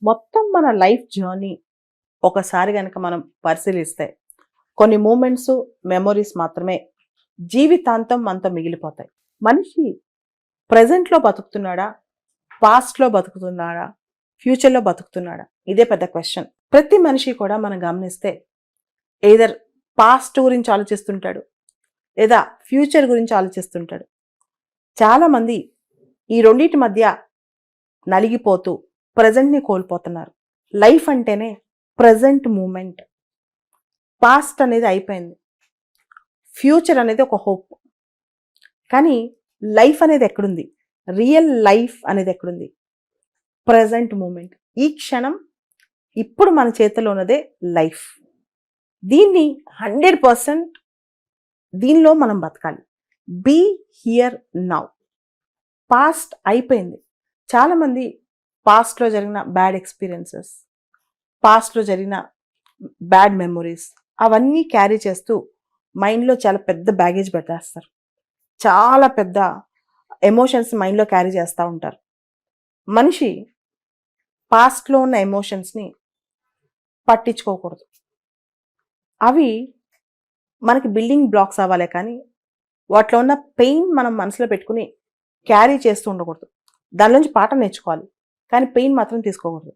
మొత్తం మన life journey ఒకసారి గనక మనం పరిశీలిస్తే కొన్ని మూమెంట్స్, మెమొరీస్ మాత్రమే జీవితాంతం మనతో మిగిలిపోతాయి. మనిషి ప్రెజెంట్‌లో బతుకుతున్నాడా? పాస్ట్‌లో బతుకుతున్నాడా? ఫ్యూచర్‌లో బతుకుతున్నాడా? ఇదే పెద్ద క్వెషన్. ప్రతి మనిషి కూడా మనం గమనిస్తే ఎయిదర్ పాస్ట్ గురించి ఆలోచిస్తుంటాడు, లేదా ఫ్యూచర్ గురించి ఆలోచిస్తుంటాడు. చాలామంది ఈ రెండిటి మధ్య నలిగిపోతూ ప్రెజెంట్‌ని కోల్పోతున్నారు. లైఫ్ అంటేనే ప్రెజెంట్ మూమెంట్. పాస్ట్ అనేది అయిపోయింది. ఫ్యూచర్ అనేది ఒక హోప్. కానీ లైఫ్ అనేది ఎక్కడుంది? రియల్ లైఫ్ అనేది ఎక్కడుంది? Present moment. ఈ క్షణం ఇప్పుడు మన చేతిలో ఉన్నదే లైఫ్. దీన్ని 100% దీనిలో మనం బతకాలి. Be here now. పాస్ట్ అయిపోయింది. చాలామంది పాస్ట్‌లో జరిగిన బ్యాడ్ ఎక్స్‌పీరియన్సెస్, పాస్ట్‌లో జరిగిన బ్యాడ్ మెమొరీస్ అవన్నీ క్యారీ చేస్తూ మైండ్‌లో చాలా పెద్ద బ్యాగేజ్ పెట్టేస్తారు. చాలా పెద్ద ఎమోషన్స్ మైండ్‌లో క్యారీ చేస్తూ ఉంటారు. మనిషి పాస్ట్‌లో ఉన్న ఎమోషన్స్‌ని పట్టించుకోకూడదు. అవి మనకి బిల్డింగ్ బ్లాక్స్ అవ్వాలే కానీ వాటిలో ఉన్న పెయిన్ మనం మనసులో పెట్టుకుని క్యారీ చేస్తూ ఉండకూడదు. దాని నుంచి పాఠం నేర్చుకోవాలి. కానీ పెయిన్ మాత్రం తీసుకోకూడదు.